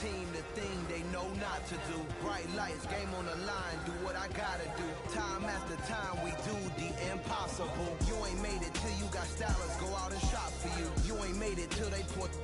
team the thing they know not to do. Bright lights, game on the line, do what I gotta do. Time after time we do the impossible. You ain't made it till you got stylists go out and shop for you. You ain't made it till they put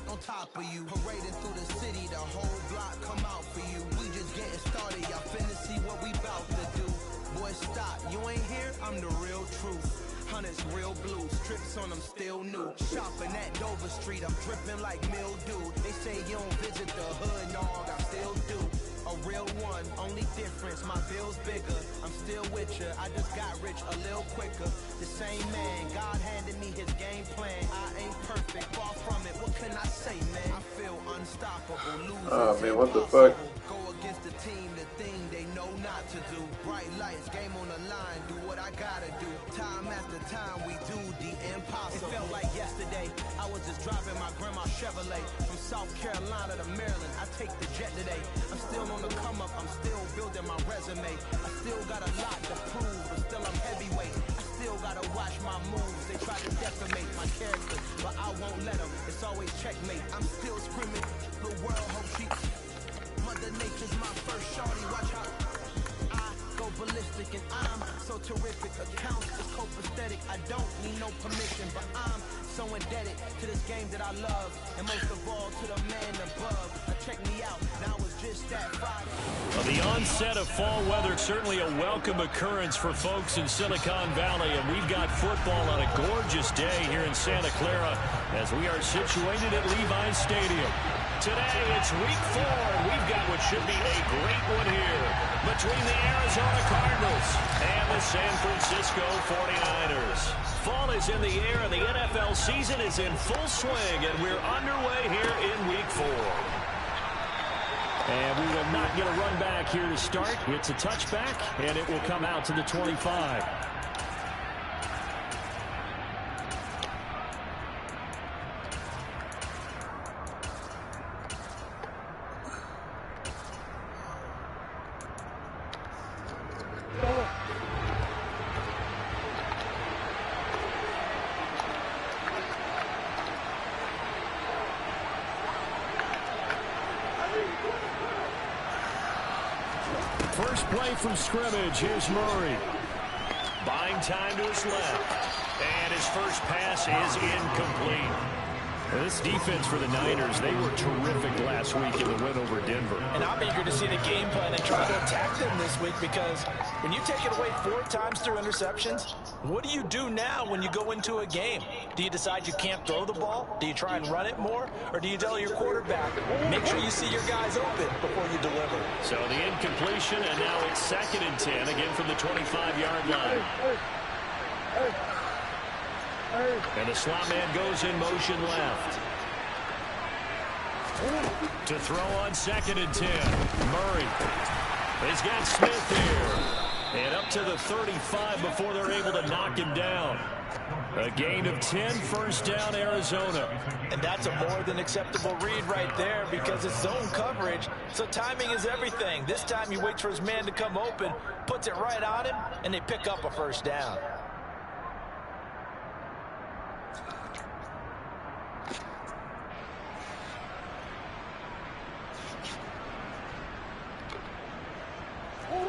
on top of you. Parading through the city, the whole block come out for you. We just getting started, y'all finna see what we bout to do. Boy, stop, you ain't here, I'm the real truth. Hunters real blue, strips on them still new. Shopping at Dover Street, I'm dripping like mildew. They say you don't visit the hood, dog, I still do. A real one, only difference, my bill's bigger. I'm still with ya, I just got rich a little quicker. The same man, God handed me his game plan. I ain't perfect, far from it, what can I say, man? I feel unstoppable, losing. Oh man, what the fuck? Go against the team, the thing they know not to do. Bright lights, game on the line, do what I gotta do. Time after time we do the impossible. It felt like yesterday, I was just driving my grandma's Chevrolet from South Carolina to Maryland. I take the jet today. I'm still on the come up, I'm still building my resume. I still got a lot to prove, but still I'm heavyweight. I still gotta watch my moves. They try to defamate my character, but I won't let them. It's always checkmate. I'm still screaming, the world hope she. Mother Nature's my first shorty, watch how I go ballistic and I'm so terrific. Accounts is copacetic, I don't need no permission, but I'm so indebted to this game that I love, and most of all to the man above. Check me out, now it's just that Friday. Well, the onset of fall weather, certainly a welcome occurrence for folks in Silicon Valley, and we've got football on a gorgeous day here in Santa Clara as we are situated at Levi's Stadium. Today, it's week 4, and we've got what should be a great one here between the Arizona Cardinals and the San Francisco 49ers. Fall is in the air, and the NFL season is in full swing, and we're underway here in week 4. And we will not get a run back here to start. It's a touchback, and it will come out to the 25. First play from scrimmage. Here's Murray. Buying time to his left. And his first pass is incomplete. This defense for the Niners, they were terrific last week in the win over Denver. And I'm eager to see the game plan and try to attack them this week, because when you take it away 4 times through interceptions, what do you do now when you go into a game? Do you decide you can't throw the ball? Do you try and run it more? Or do you tell your quarterback, make sure you see your guys open before you deliver? So the incompletion, and now it's 2nd and 10, again from the 25-yard line. And the slot man goes in motion left. To throw on 2nd and 10. Murray. He's got Smith here. And up to the 35 before they're able to knock him down. A gain of 10, first down, Arizona. And that's a more than acceptable read right there, because it's zone coverage, so timing is everything. This time he waits for his man to come open, puts it right on him, and they pick up a first down.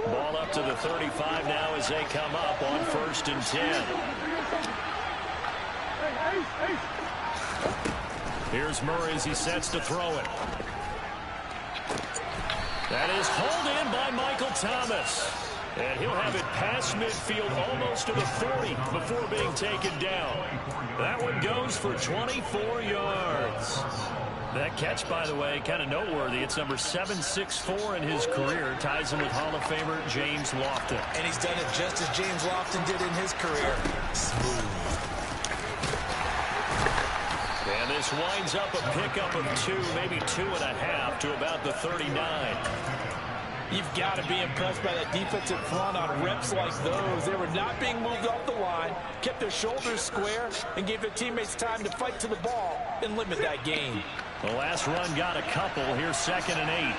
Ball up to the 35 now as they come up on 1st and 10. Here's Murray as he sets to throw it. That is hauled in by Michael Thomas. And he'll have it past midfield almost to the 40 before being taken down. That one goes for 24 yards. That catch, by the way, kind of noteworthy. It's number 764 in his career. Ties him with Hall of Famer James Lofton. And he's done it just as James Lofton did in his career. Smooth. And this winds up a pickup of 2, maybe 2.5 to about the 39. You've got to be impressed by that defensive front on reps like those. They were not being moved off the line, kept their shoulders square, and gave their teammates time to fight to the ball and limit that gain. The last run got a couple. Here's 2nd and 8.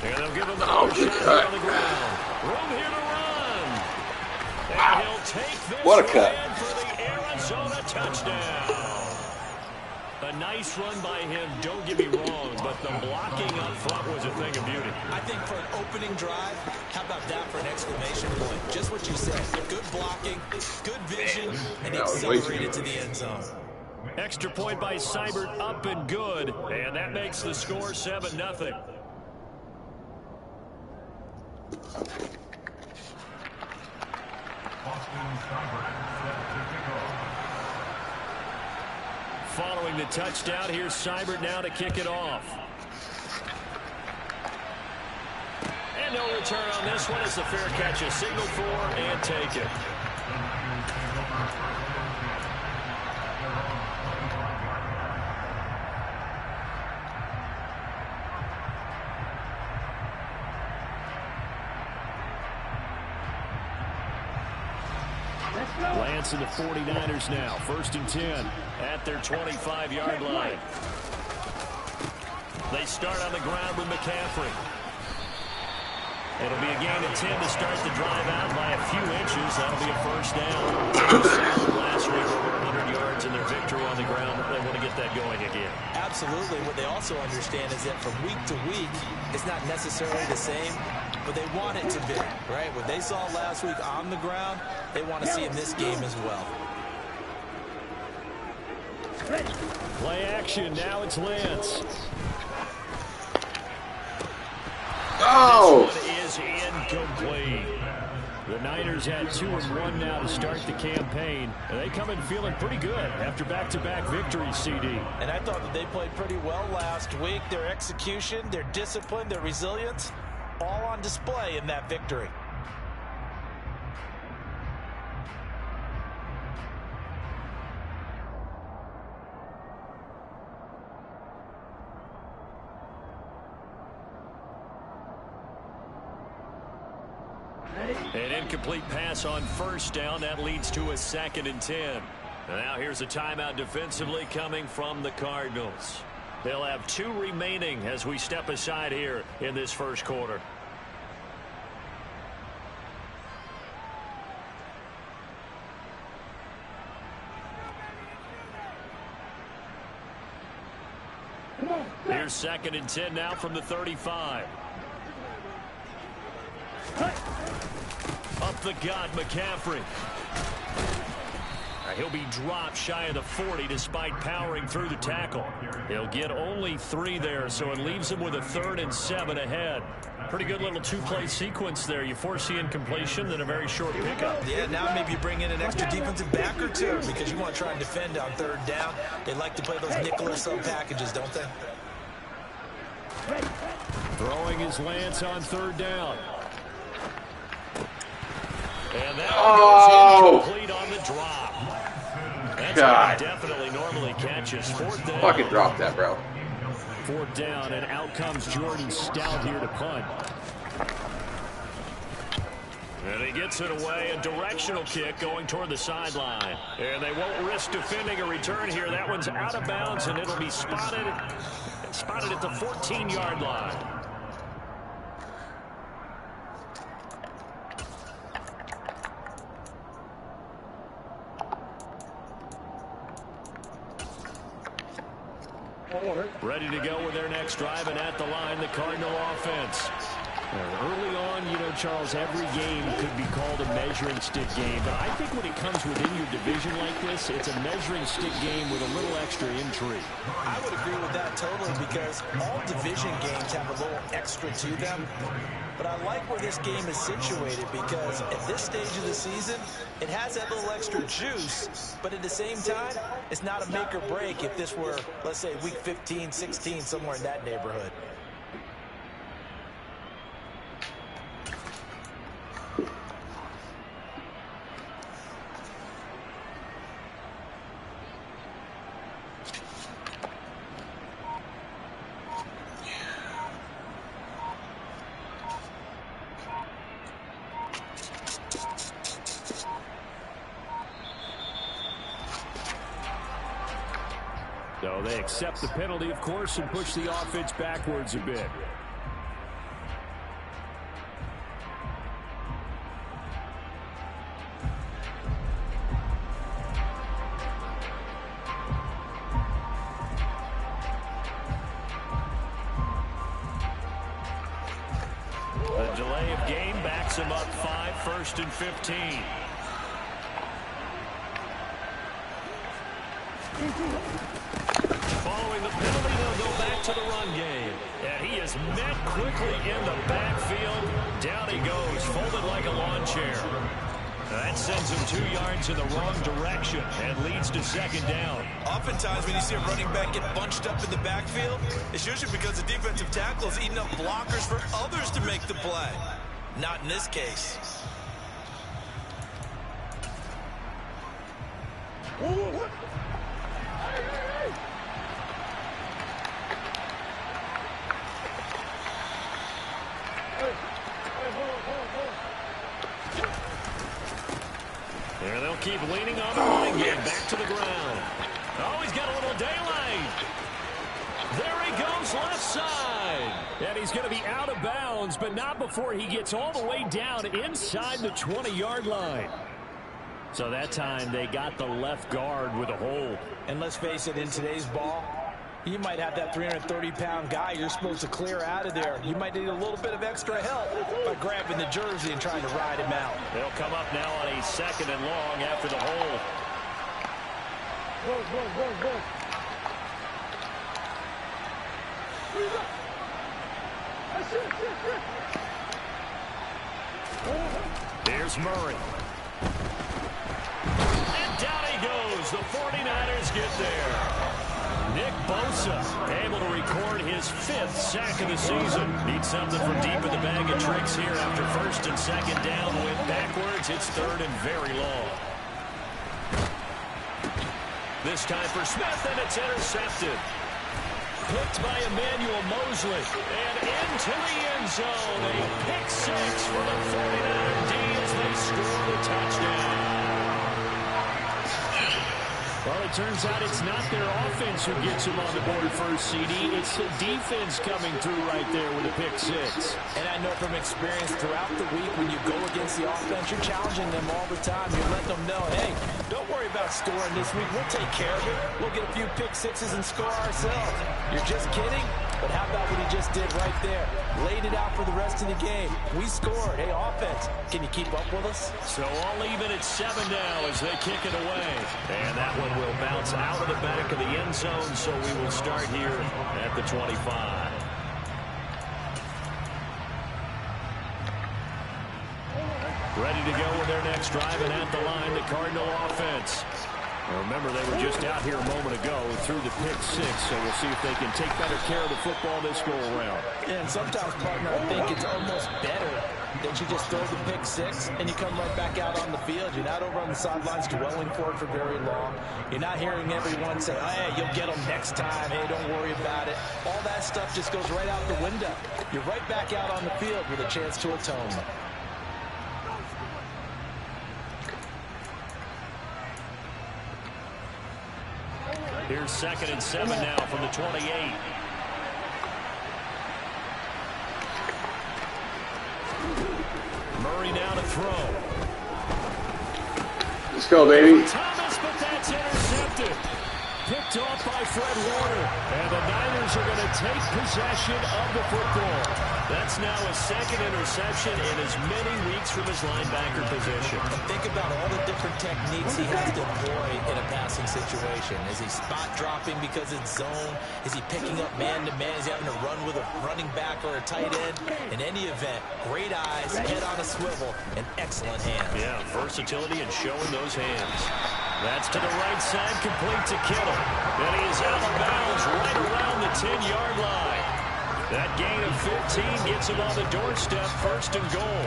And they'll give him the shot here on the ground. Room here to run. And he'll take this What a cut. for the Arizona touchdown. A nice run by him, don't get me wrong, but the blocking up front was a thing of beauty. I think for an opening drive, how about that for an exclamation point? Just what you said. Good blocking, good vision, and accelerated to the end zone. Extra point by Seibert, up and good, and that makes the score 7-0. Following the touchdown, here's Seibert now to kick it off. And no return on this one. It's a fair catch, a signal for, and take it. Lance and the 49ers now. 1st and 10 at their 25-yard line. They start on the ground with McCaffrey. It'll be a gain of 10 to start the drive out by a few inches. That'll be a first down. Last week, over 100 yards in their victory on the ground. They want to get that going again. Absolutely. What they also understand is that from week to week, it's not necessarily the same, but they want it to be, right? What they saw last week on the ground, they want to see in this game as well. Play action. Now it's Lance. Oh! This one is incomplete. The Niners had 2-1 now to start the campaign, and they come in feeling pretty good after back-to-back victories, CD. And I thought that they played pretty well last week. Their execution, their discipline, their resilience, all on display in that victory. An incomplete pass on first down. That leads to a 2nd and 10. Now here's a timeout defensively coming from the Cardinals. They'll have 2 remaining as we step aside here in this first quarter. Here's 2nd and 10 now from the 35. Up the gut, McCaffrey. He'll be dropped shy of the 40 despite powering through the tackle. He'll get only 3 there, so it leaves him with a 3rd and 7 ahead. Pretty good little 2-play sequence there. You force the incompletion, then a very short pickup. Yeah, now maybe you bring in an extra defensive back or 2 because you want to try and defend on 3rd down. They like to play those nickel or sub packages, don't they? Throwing his Lance on 3rd down. And that goes incomplete on the drop. That's God. Definitely normally catches. 4th down. Fucking drop that, bro. 4th down, and out comes Jordan Stout here to punt. And he gets it away, a directional kick going toward the sideline. And they won't risk defending a return here. That one's out of bounds, and it'll be spotted at the 14-yard line. Ready to go with their next drive, and at the line, the Cardinal offense. Early on, you know, Charles, every game could be called a measuring stick game. But I think when it comes within your division like this, it's a measuring stick game with a little extra intrigue. I would agree with that totally because all division games have a little extra to them. But I like where this game is situated because at this stage of the season, it has that little extra juice. But at the same time, it's not a make or break if this were, let's say, week 15, 16, somewhere in that neighborhood. So they accept the penalty, of course, and push the offense backwards a bit. A delay of game backs him up 5, 1st and 15. Following the penalty, they'll go back to the run game. And he is met quickly in the backfield. Down he goes, folded like a lawn chair. That sends him 2 yards in the wrong direction and leads to 2nd down. Oftentimes when you see a running back get bunched up in the backfield, it's usually because the defensive tackle is eating up blockers for others to make the play. Not in this case. There they'll keep leaning on the running game. Back to the ground. Oh, he's got a little daylight. There he goes, left side. And he's going to be out of bounds, but not before he gets all the way down inside the 20-yard line. So that time they got the left guard with a hold. And let's face it, in today's ball, you might have that 330-pound guy you're supposed to clear out of there. You might need a little bit of extra help by grabbing the jersey and trying to ride him out. They'll come up now on a 2nd and long after the hold. Here's Murray. And down he goes. The 49ers get there. Nick Bosa able to record his 5th sack of the season. Needs something from deep in the bag of tricks here after 1st and 2nd down. Went backwards. It's 3rd and very long. This time for Smith, and it's intercepted. Picked by Emmanuel Mosley. And into the end zone. A pick 6 for the 49er D as they score the touchdown. Well, it turns out it's not their offense who gets them on the board first, CD. It's the defense coming through right there with a pick 6. And I know from experience throughout the week when you go against the offense, you're challenging them all the time. You're letting them know, hey, don't worry about scoring this week. We'll take care of it. We'll get a few pick 6s and score ourselves. You're just kidding? But how about what he just did right there? Laid it out for the rest of the game. We scored. Hey, offense, can you keep up with us? So all even at 7 now as they kick it away. And that one will bounce out of the back of the end zone, so we will start here at the 25. Ready to go with their next drive, and at the line, the Cardinal offense. Now remember, they were just out here a moment ago through the pick 6, so we'll see if they can take better care of the football this go-around. Yeah, and sometimes, partner, I think it's almost better that you just throw the pick 6 and you come right back out on the field. You're not over on the sidelines dwelling for it for very long. You're not hearing everyone say, oh, hey, you'll get them next time. Hey, don't worry about it. All that stuff just goes right out the window. You're right back out on the field with a chance to atone. Here's 2nd and 7 now from the 28. Murray now to throw. Let's go, baby. Thomas, but that's intercepted. Picked off by Fred Warner. And the Niners are going to take possession of the football. That's now a 2nd interception in as many weeks from his linebacker position. And think about all the different techniques he has to employ in a passing situation. Is he spot dropping because it's zone? Is he picking up man-to-man? Is he having to run with a running back or a tight end? In any event, great eyes, head on a swivel, and excellent hands. Yeah, versatility and showing those hands. That's to the right side, complete to Kittle. And he is out of bounds right around the 10-yard line. That gain of 15 gets him on the doorstep, 1st and goal.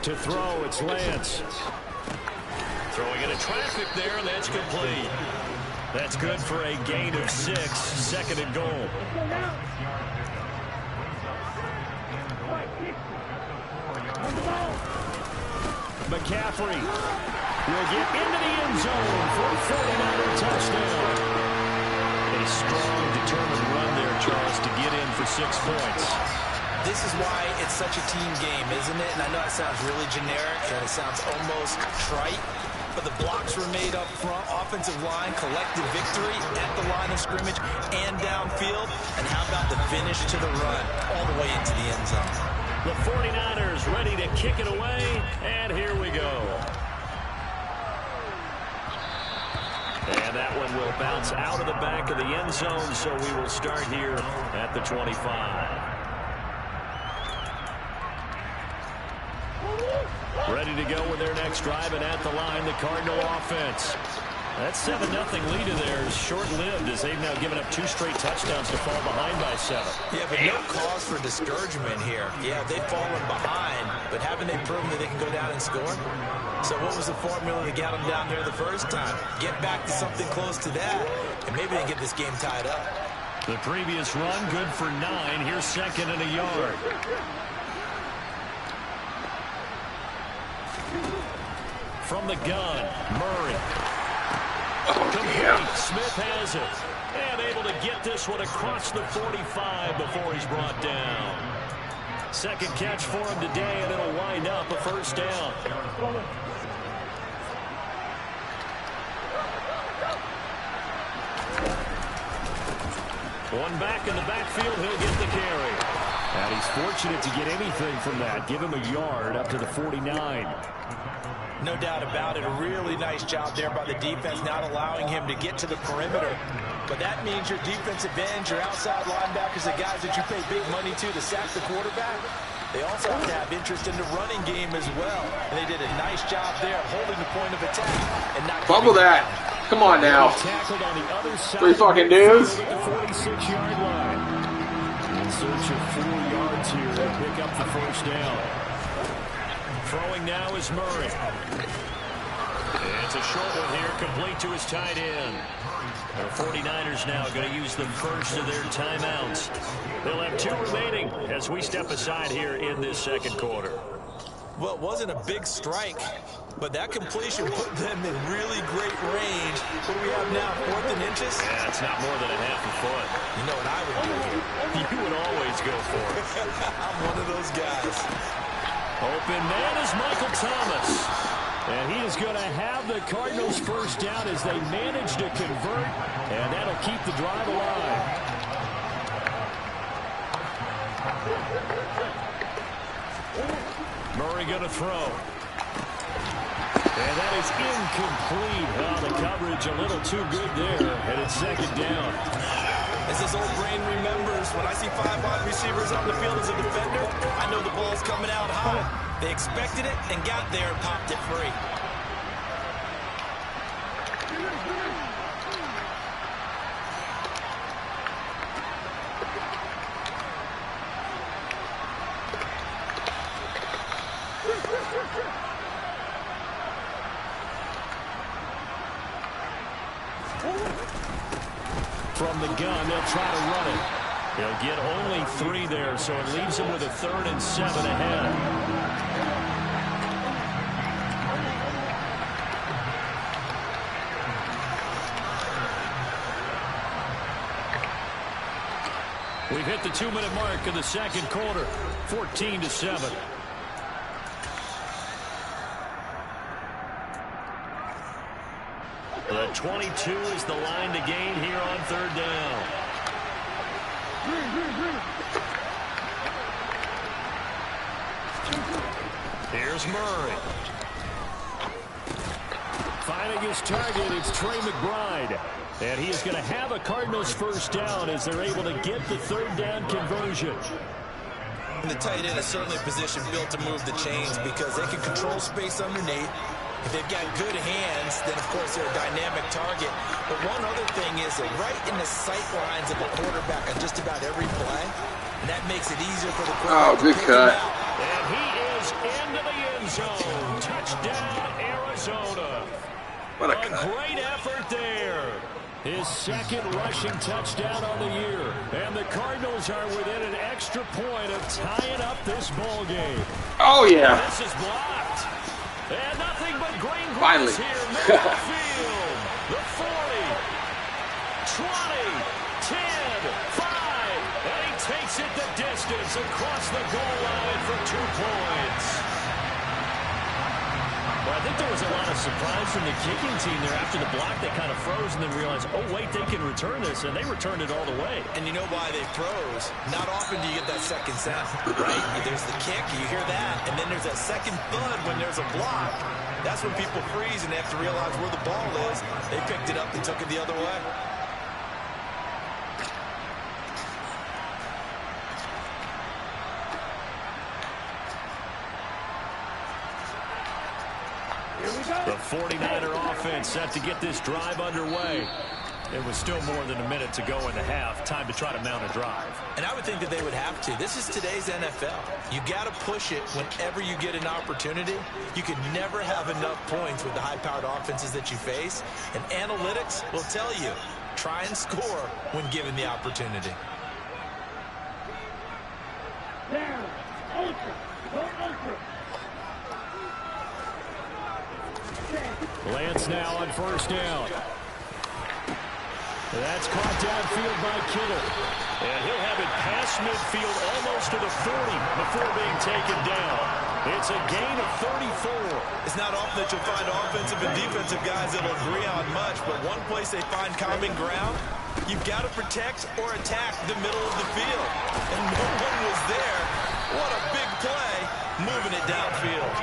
To throw, it's Lance. Throwing into traffic there, and that's complete. That's good for a gain of 6, 2nd and goal. McCaffrey will get into the end zone for a 49er touchdown. A strong, determined run there, Charles, to get in for 6 points. This is why it's such a team game, isn't it? And I know it sounds really generic and it sounds almost trite, but the blocks were made up front, offensive line, collective victory at the line of scrimmage and downfield. And how about the finish to the run all the way into the end zone? The 49ers ready to kick it away, and here we go. And that one will bounce out of the back of the end zone, so we will start here at the 25. Ready to go with their next drive, and at the line, the Cardinal offense. That 7-0 lead of theirs short-lived as they've now given up 2 straight touchdowns to fall behind by 7. Yeah, but no cause for discouragement here. Yeah, they've fallen behind, but haven't they proven that they can go down and score? So what was the formula that got them down there the first time? Get back to something close to that, and maybe they get this game tied up. The previous run, good for 9. Here's 2nd and a yard. From the gun, Murray. Complete. Smith has it. And able to get this one across the 45 before he's brought down. Second catch for him today, and it'll wind up a first down. One back in the backfield, he'll get the carry. And he's fortunate to get anything from that. Give him a yard up to the 49. No doubt about it. A really nice job there by the defense, not allowing him to get to the perimeter. But that means your defensive ends, your outside linebackers, the guys that you pay big money to sack the quarterback, they also have to have interest in the running game as well. And they did a nice job there holding the point of attack and not bubble that. Come on now. Tackled on the other side 3 fucking dudes. at the 46-yard line. In search of 4 yards here to pick up the first down. Throwing now is Murray. It's a short one here, complete to his tight end. The 49ers now going to use the first of their timeouts. They'll have 2 remaining as we step aside here in this second quarter. Well, it wasn't a big strike, but that completion put them in really great range. What do we have now, 4th and inches? Yeah, it's not more than a half a foot. You know what I would do here? You would always go for it. I'm one of those guys. Open man is Michael Thomas. And he is going to have the Cardinals first down as they manage to convert. And that'll keep the drive alive. Murray going to throw. And that is incomplete. Well, the coverage a little too good there. And it's 2nd down. As this old brain remembers, when I see 5 wide receivers on the field as a defender, I know the ball's coming out high. They expected it and got there and popped it free. From the gun, they'll try to run it. He'll get only 3 there, so it leaves him with a 3rd and 7 ahead. We've hit the 2-minute mark of the second quarter, 14-7. The 22 is the line to gain here on 3rd down. Here's Murray. Finding his target, it's Trey McBride. And he is going to have a Cardinals first down as they're able to get the 3rd down conversion. And the tight end is certainly a position built to move the chains because they can control space underneath. If they've got good hands, then, of course, they're a dynamic target. But one other thing is they're right in the sight lines of a quarterback on just about every play. And that makes it easier for the quarterback good cut. And he is into the end zone. Touchdown, Arizona. What a great effort there. His 2nd rushing touchdown on the year. And the Cardinals are within an extra point of tying up this ball game. Oh, yeah. This is blocked. And nothing but green Finally. grass here, middle of the field. The 40, 20, 10, 5, and he takes it the distance across the goal line for 2 points. Well, I think there was a lot of surprise from the kicking team there. After the block, they kind of froze and then realized, oh, wait, they can return this, and they returned it all the way. And you know why they froze? Not often do you get that second sound, right? There's the kick, you hear that, and then there's that second thud when there's a block. That's when people freeze and they have to realize where the ball is. They picked it up and took it the other way. The 49er offense set to get this drive underway. It was still more than a minute to go in the half. Time to try to mount a drive. And I would think that they would have to. This is today's NFL. You got to push it whenever you get an opportunity. You can never have enough points with the high-powered offenses that you face. And analytics will tell you, try and score when given the opportunity. Lance now on first down. That's caught downfield by Kittle. And he'll have it past midfield almost to the 40 before being taken down. It's a gain of 34. It's not often that you'll find offensive and defensive guys that will agree on much, but one place they find common ground, you've got to protect or attack the middle of the field. And no one was there. What a big play, moving it downfield.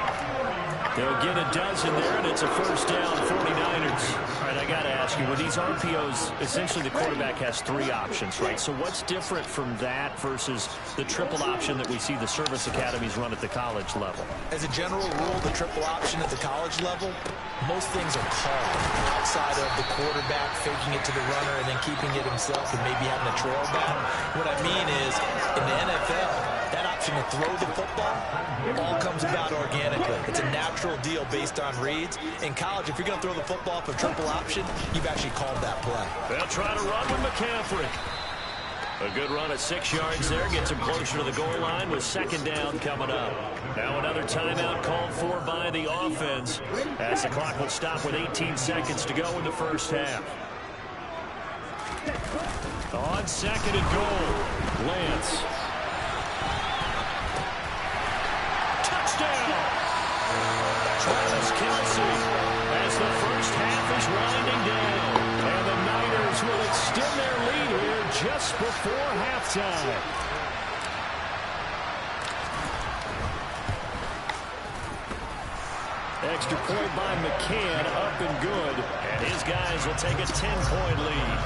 They'll get a dozen there, and it's a first down, 49ers. All right, I got to ask you, with these RPOs, essentially the quarterback has 3 options, right? So what's different from that versus the triple option that we see the service academies run at the college level? As a general rule, the triple option at the college level, most things are called outside of the quarterback faking it to the runner and then keeping it himself and maybe having a trail back. What I mean is, in the NFL, that option to throw the football all comes about organically. It's a natural deal based on reads. In college, if you're going to throw the football for triple option, you've actually called that play. They'll try to run with McCaffrey. A good run of 6 yards there. Gets him closer to the goal line with second down coming up. Now another timeout called for by the offense as the clock will stop with 18 seconds to go in the first half. On second and goal, Lance. Touchdown! Travis Kelce as the first half is winding down. And the Niners will extend their lead here just before halftime. Extra point by McCann, up and good. And his guys will take a 10-point lead.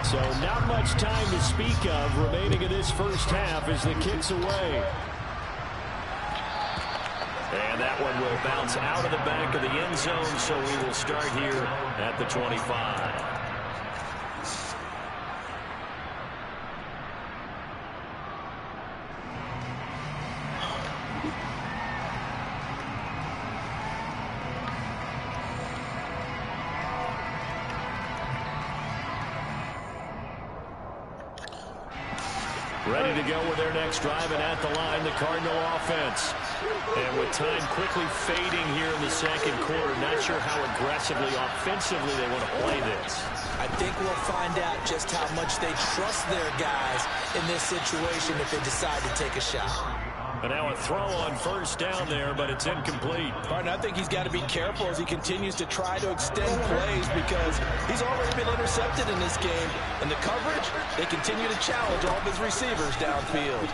So not much time to speak of remaining in this first half as the kick's away. And that one will bounce out of the back of the end zone, so we will start here at the 25. Ready to go with their next drive, and at the line, the Cardinal offense. And with time quickly fading here in the second quarter, not sure how aggressively, offensively they want to play this. I think we'll find out just how much they trust their guys in this situation if they decide to take a shot. And now a throw on first down there, but it's incomplete. Martin, I think he's got to be careful as he continues to try to extend plays because he's already been intercepted in this game. And the coverage, they continue to challenge all of his receivers downfield.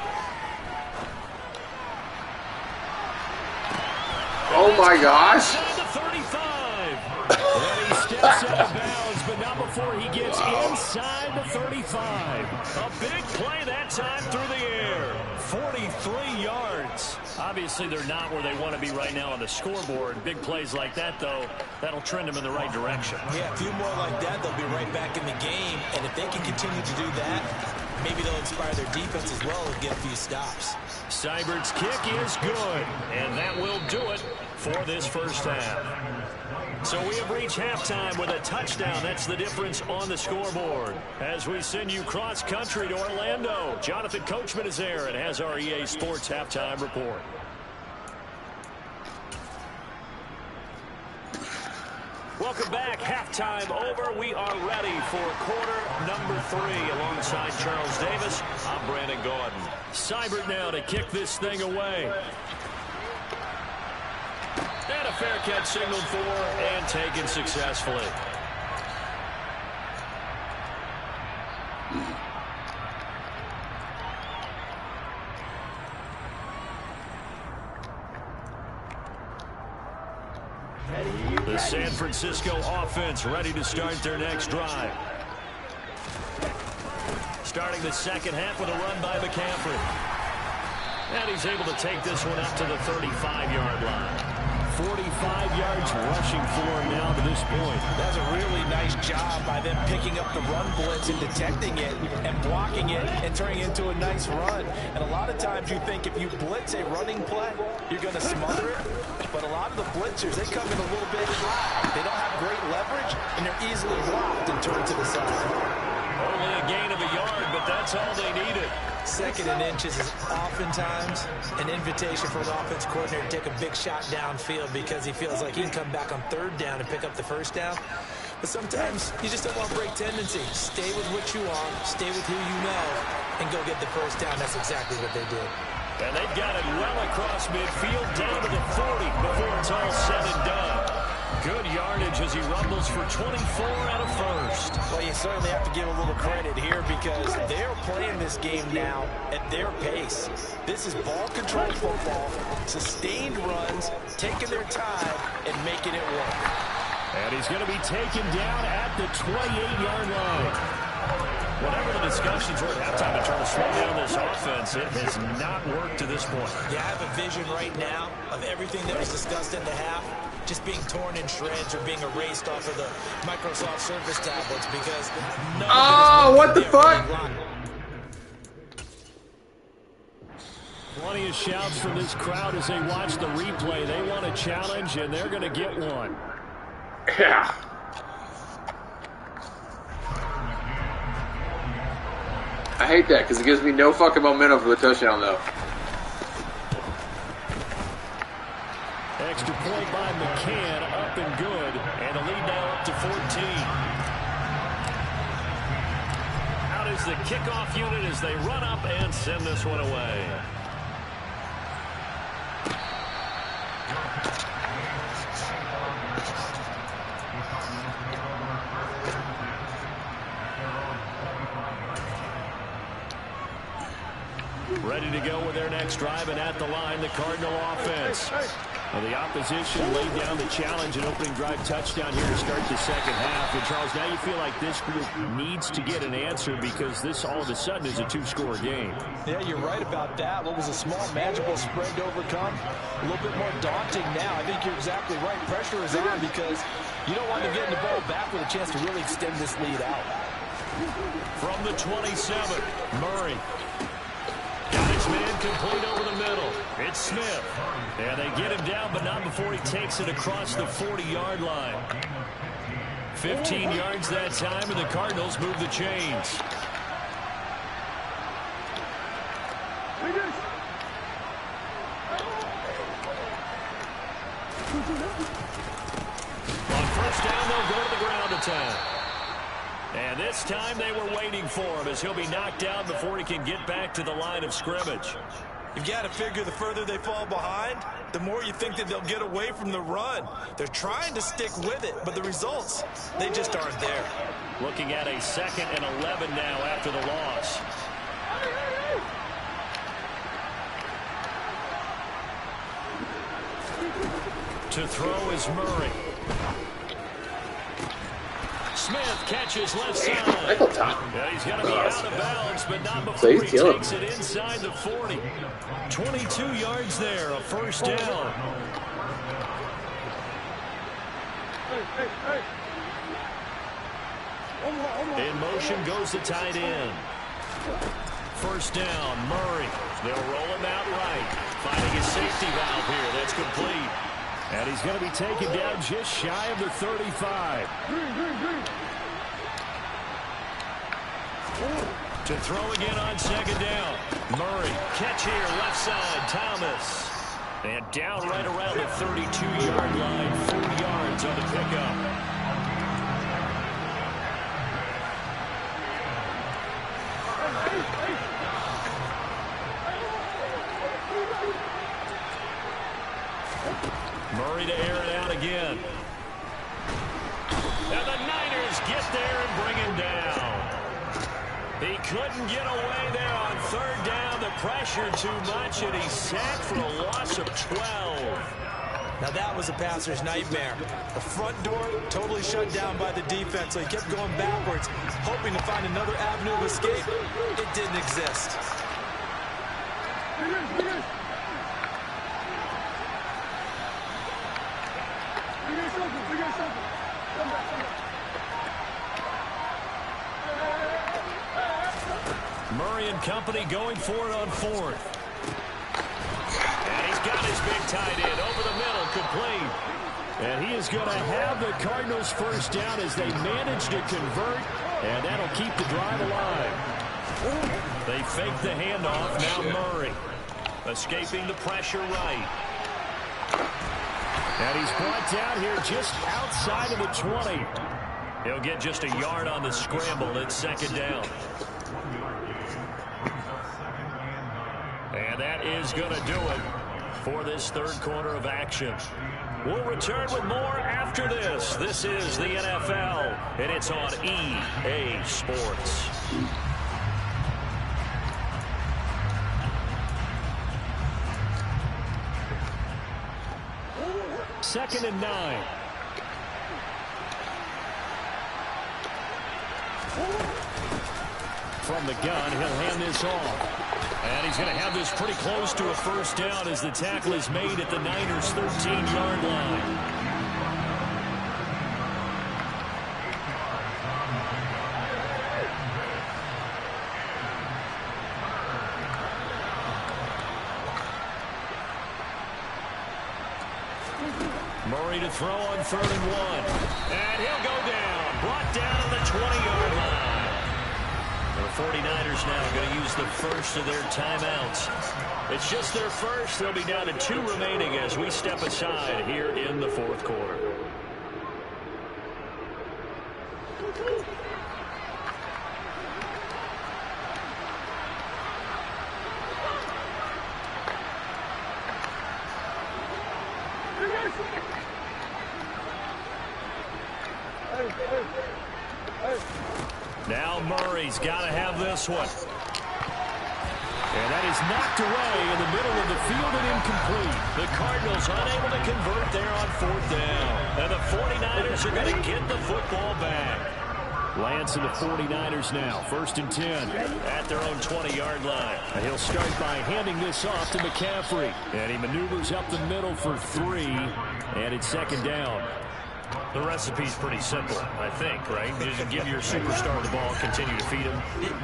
Oh my gosh. The 35. And he steps out of bounds, but not before he gets inside the 35. A big play that time through the air. 43 yards. Obviously, they're not where they want to be right now on the scoreboard. Big plays like that, though, that'll trend them in the right direction. Yeah, a few more like that, they'll be right back in the game. And if they can continue to do that, maybe they'll inspire their defense as well and get a few stops. Seibert's kick is good, and that will do it for this first half. So we have reached halftime with a touchdown. That's the difference on the scoreboard. As we send you cross-country to Orlando, Jonathan Coachman is there and has our EA Sports halftime report. Welcome back. Halftime over. We are ready for quarter number 3. Alongside Charles Davis, I'm Brandon Gordon. Seibert now to kick this thing away. And a fair catch signaled for and taken successfully. The San Francisco offense ready to start their next drive. Starting the second half with a run by McCaffrey. And he's able to take this one up to the 35-yard line. 45 yards rushing for him now to this point. That's a really nice job by them picking up the run blitz and detecting it and blocking it and turning it into a nice run. And a lot of times you think if you blitz a running play, you're going to smother it. But a lot of the blitzers, they come in a little bit high. They don't have great leverage, and they're easily blocked and turned to the side. Only a gain of a yard, but that's all they needed. Second and inches is oftentimes an invitation for an offense coordinator to take a big shot downfield because he feels like he can come back on third down and pick up the first down. But sometimes you just don't want to break tendency. Stay with what you are, stay with who you know, and go get the first down. That's exactly what they did. And they've got it well across midfield down to the 40 before it's all said and done. Good yardage as he rumbles for 24 and a first. Well, you certainly have to give a little credit here because they're playing this game now at their pace. This is ball-controlled football, sustained runs, taking their time, and making it work. And he's going to be taken down at the 28-yard line. Whatever the discussions were at halftime to try to slow down this offense, it has not worked to this point. Yeah, I have a vision right now of everything that was discussed in the half just being torn in shreds or being erased off of the Microsoft Surface tablets because what the fuck? Plenty of shouts from this crowd as they watch the replay. They want a challenge, and they're going to get one. Yeah. I hate that because it gives me no fucking momentum for the touchdown, though. Extra point by McCann, up and good, and a lead now up to 14. Out is the kickoff unit as they run up and send this one away. Ready to go with their next drive, and at the line, the Cardinal offense. Well, the opposition laid down the challenge and opening drive touchdown here to start the second half. And, Charles, now you feel like this group needs to get an answer because this all of a sudden is a two-score game. Yeah, you're right about that. What was a small, manageable spread to overcome? A little bit more daunting now. I think you're exactly right. Pressure is on because you don't want to get the ball back with a chance to really extend this lead out. From the 27, Murray. Got his man complete over the middle. It's Smith. And they get him down, but not before he takes it across the 40-yard line. 15 yards that time, and the Cardinals move the chains. On first down, they'll go to the ground attack. And this time they were waiting for him as he'll be knocked down before he can get back to the line of scrimmage. You've got to figure the further they fall behind, the more you think that they'll get away from the run. They're trying to stick with it, but the results, they just aren't there. Looking at a 2nd and 11 now after the loss. To throw is Murray. Smith catches left side. Yeah, he's going to be out of bounds, but not before he takes it inside the 40. 22 yards there, a first down. In motion goes the tight end. First down, Murray. They'll roll him out right. Finding his safety valve here. That's complete. And he's going to be taken down just shy of the 35. To throw again on second down. Murray, catch here, left side, Thomas. And down right around the 32-yard line, 4 yards on the pickup. Murray to air it out again. And the Niners get there and bring him down. He couldn't get away there on third down. The pressure too much, and he's sacked for a loss of 12. Now that was a passer's nightmare. The front door totally shut down by the defense, so he kept going backwards, hoping to find another avenue of escape. It didn't exist. Murray and company going for it on fourth. And he's got his big tight end over the middle, complete. And he is going to have the Cardinals first down as they manage to convert, and that'll keep the drive alive. They fake the handoff. Now Murray escaping the pressure right. And he's brought down here just outside of the 20. He'll get just a yard on the scramble. It's second down. And that is going to do it for this third quarter of action. We'll return with more after this. This is the NFL, and it's on EA Sports. Second and 9. From the gun, he'll hand this off. And he's going to have this pretty close to a first down as the tackle is made at the Niners' 13-yard line. Murray to throw on 3rd and 1. And he'll go down. Brought down on the 20-yard line. The 49ers now going to use the first of their timeouts. It's just their first. They'll be down to 2 remaining as we step aside here in the fourth quarter. Now Murray's got to have this one. And that is knocked away in the middle of the field and incomplete. The Cardinals unable to convert there on 4th down. And the 49ers are going to get the football back. Lance and the 49ers now. 1st and 10 at their own 20-yard line. And he'll start by handing this off to McCaffrey. And he maneuvers up the middle for 3. And it's 2nd down. The recipe's pretty simple, I think, right? You just give your superstar the ball, continue to feed him.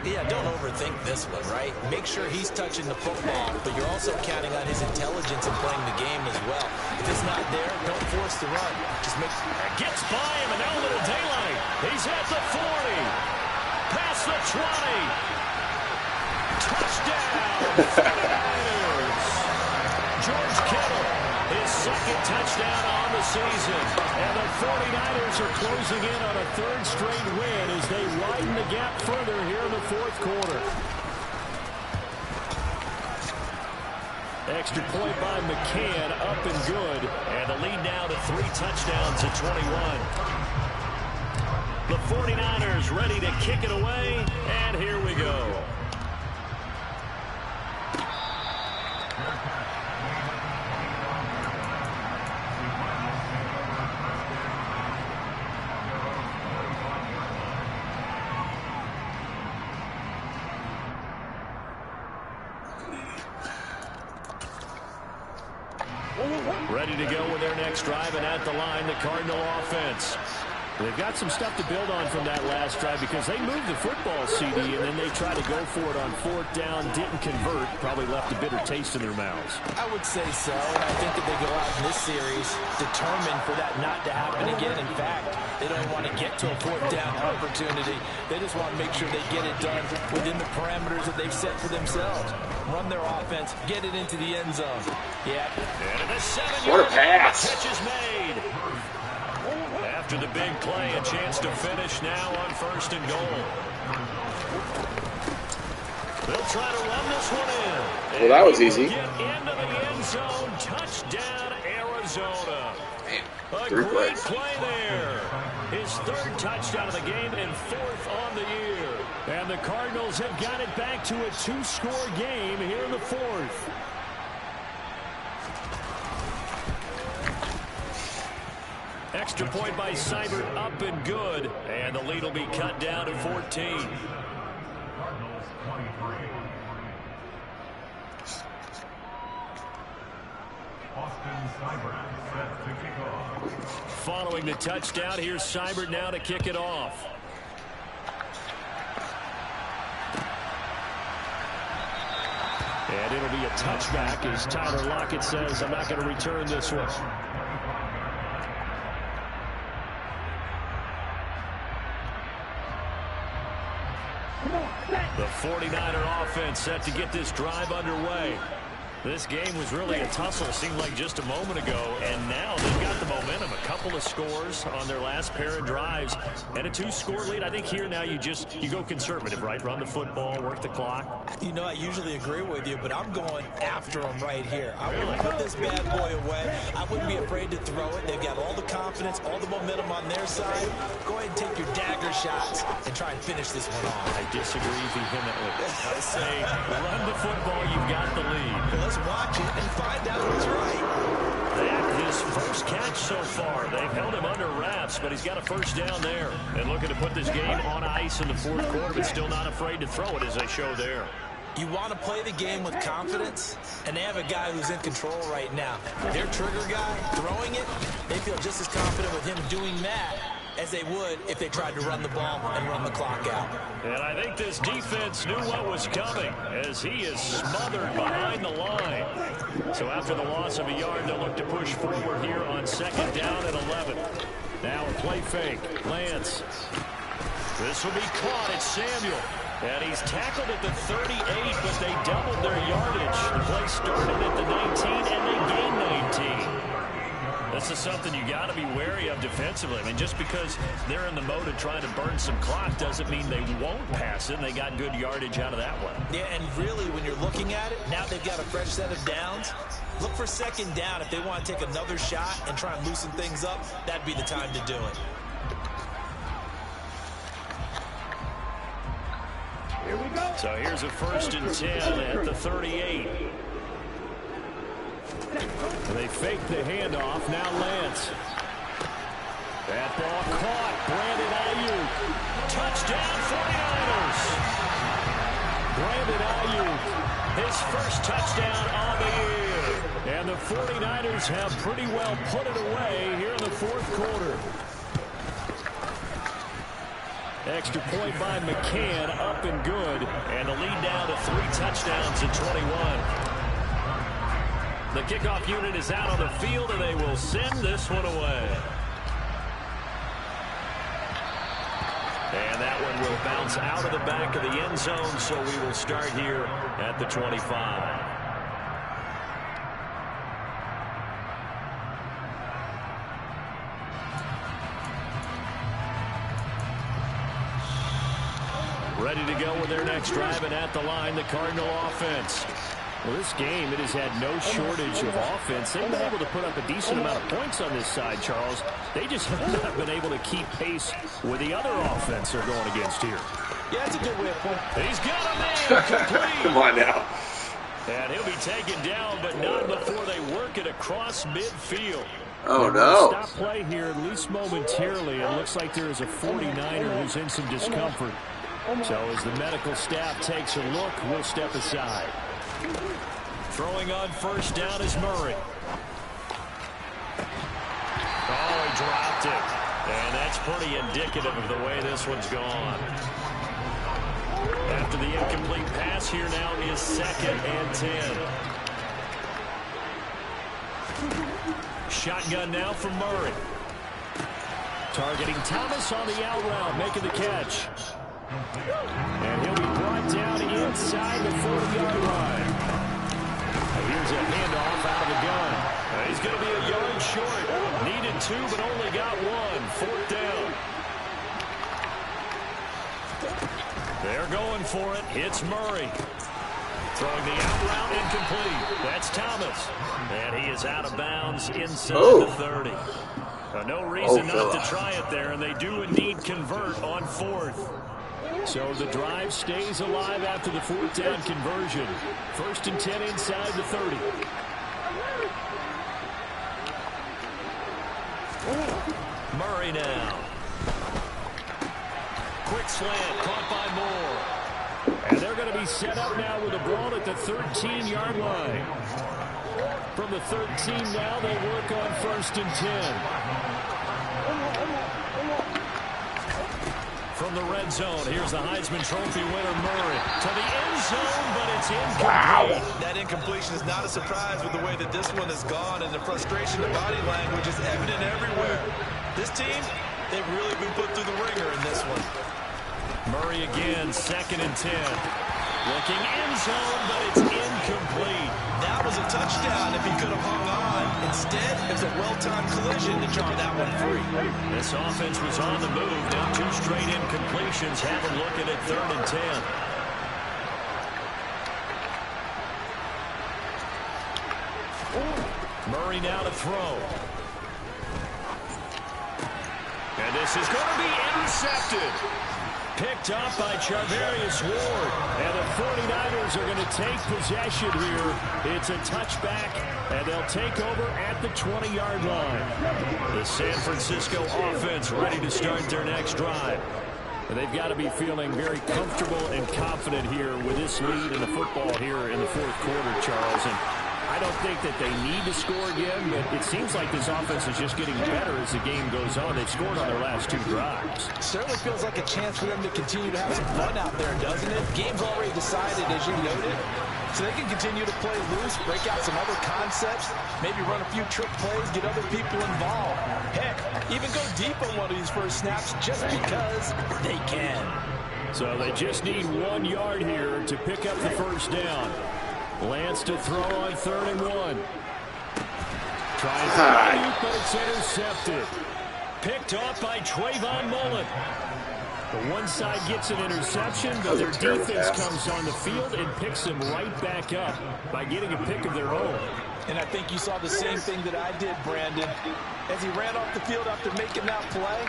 Yeah, don't overthink this one, right? Make sure he's touching the football, but you're also counting on his intelligence in playing the game as well. If it's not there, don't force the run. Just make sure. Gets by him, and now a little daylight. He's at the 40. Past the 20. Touchdown, 49ers. George Kittle, his 2nd touchdown on the season. And the 49ers are closing in on a 3rd straight win as they widen the gap further here in the 4th quarter. Extra point by McCann, up and good. And the lead now to 3 touchdowns at 21. The 49ers ready to kick it away, and here we go. Ready to go with their next drive, and at the line, the Cardinal offense. They've got some stuff to build on from that last drive because they moved the football, CD, and then they tried to go for it on 4th down, didn't convert, probably left a bitter taste in their mouths. I would say so, and I think that they go out in this series determined for that not to happen again. In fact, they don't want to get to a 4th down opportunity. They just want to make sure they get it done within the parameters that they've set for themselves. Run their offense, get it into the end zone. Yeah. And the 7-yard what a pass. Catch is made. After the big play, a chance to finish now on 1st and goal. They'll try to run this one in. Well, that was easy. Get into the end zone. Touchdown, Arizona. Man, A 3 great plays. play there. His 3rd touchdown of the game and 4th on the year. And the Cardinals have got it back to a 2-score game here in the 4th. Extra point by Seibert, up and good. And the lead will be cut down to 14. Following the touchdown, here's Seibert now to kick it off. And it'll be a touchback as Tyler Lockett says, I'm not going to return this one. The 49er offense set to get this drive underway. This game was really a tussle, seemed like just a moment ago, and now they've got the momentum. A couple of scores on their last pair of drives, and a 2-score lead. I think here now you go conservative, right? Run the football, work the clock. You know, I usually agree with you, but I'm going after them right here. I wouldn't put this bad boy away. I wouldn't be afraid to throw it. They've got all the confidence, all the momentum on their side. Go ahead and take your dagger shots and try and finish this one off. I disagree vehemently. I say run the football, you've got the lead. Let's watch it and find out who's right. That his first catch so far. They've held him under wraps, but he's got a 1st down there. And looking to put this game on ice in the 4th quarter, but still not afraid to throw it as they show there. You want to play the game with confidence, and they have a guy who's in control right now. Their trigger guy, throwing it, they feel just as confident with him doing that as they would if they tried to run the ball and run the clock out. And I think this defense knew what was coming as he is smothered behind the line. So after the loss of a yard, they'll look to push forward here on 2nd down and 11. Now a play fake. Lance. This will be caught. It's Samuel. And he's tackled at the 38, but they doubled their yardage. The play started at the 19, and they gained 19. This is something you got to be wary of defensively. I mean, just because they're in the mode of trying to burn some clock doesn't mean they won't pass it, and they got good yardage out of that one. Yeah, and really, when you're looking at it, now they've got a fresh set of downs. Look for 2nd down. If they want to take another shot and try and loosen things up, that'd be the time to do it. Here we go. So here's a 1st and 10 at the 38. They fake the handoff. Now Lance. That ball caught. Brandon Ayuk. Touchdown 49ers. Brandon Ayuk. His 1st touchdown on the year. And the 49ers have pretty well put it away here in the 4th quarter. Extra point by McCann, up and good. And the lead down to 3 touchdowns in 21. The kickoff unit is out on the field, and they will send this one away. And that one will bounce out of the back of the end zone, so we will start here at the 25. Ready to go with their next drive, and at the line, the Cardinal offense. Well, this game, it has had no shortage of offense. They've been able to put up a decent amount of points on this side, Charles. They just have not been able to keep pace with the other offense they're going against here. Yeah, that's a good way of putting it. He's got a man complete. Come on now. And he'll be taken down, but not before they work it across midfield. Oh, no. Stop play here, at least momentarily. It looks like there is a 49er who's in some discomfort. So as the medical staff takes a look, we'll step aside. Throwing on 1st down is Murray. Oh, he dropped it. And that's pretty indicative of the way this one's gone. After the incomplete pass, here now is 2nd and 10. Shotgun now from Murray. Targeting Thomas on the out route, making the catch. And he'll be brought down inside the 40-yard line. Here's a handoff out of the gun. He's going to be a yard short. Needed 2, but only got 1. 4th down. They're going for it. It's Murray. Throwing the out route, incomplete. That's Thomas. And he is out of bounds inside the 30. No reason not to try it there, and they do indeed convert on 4th. So the drive stays alive after the 4th down conversion. 1st and 10 inside the 30. Murray now. Quick slant, caught by Moore. And they're going to be set up now with a ball at the 13-yard line. From the 13 now, they work on 1st and 10. From the red zone, here's the Heisman Trophy winner, Murray. To the end zone, but it's incomplete. That incompletion is not a surprise with the way that this one has gone, and the frustration, the body language is evident everywhere. This team, they've really been put through the ringer in this one. Murray again, 2nd and 10. Looking end zone, but it's incomplete. That was a touchdown if he could have hung on. Instead, it's a well-timed collision to draw that one free. This offense was on the move. Now 2 straight incompletions. Have them looking at 3rd and 10. Murray now to throw. And this is going to be intercepted. Picked up by Charvarius Ward. And the 49ers are going to take possession here. It's a touchback, and they'll take over at the 20-yard line. The San Francisco offense ready to start their next drive. And they've got to be feeling very comfortable and confident here with this lead in the football here in the 4th quarter, Charles. And I don't think that they need to score again, but it seems like this offense is just getting better as the game goes on. They've scored on their last 2 drives. Certainly feels like a chance for them to continue to have some fun out there, doesn't it? Game's already decided, as you noted. So they can continue to play loose, break out some other concepts, maybe run a few trick plays, get other people involved. Heck, even go deep on one of these first snaps just because they can. So they just need 1 yard here to pick up the 1st down. Lance to throw on 3rd and 1. Tries to shoot, but it's intercepted. Picked off by Trayvon Mullen. The one side gets an interception, but their defense comes on the field and picks them right back up by getting a pick of their own. And I think you saw the same thing that I did, Brandon. As he ran off the field after making that play,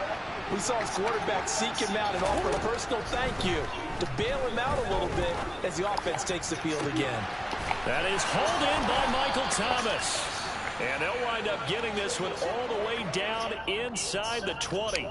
we saw his quarterback seek him out and offer a personal thank you to bail him out a little bit as the offense takes the field again. That is hauled in by Michael Thomas. And they'll wind up getting this one all the way down inside the 20.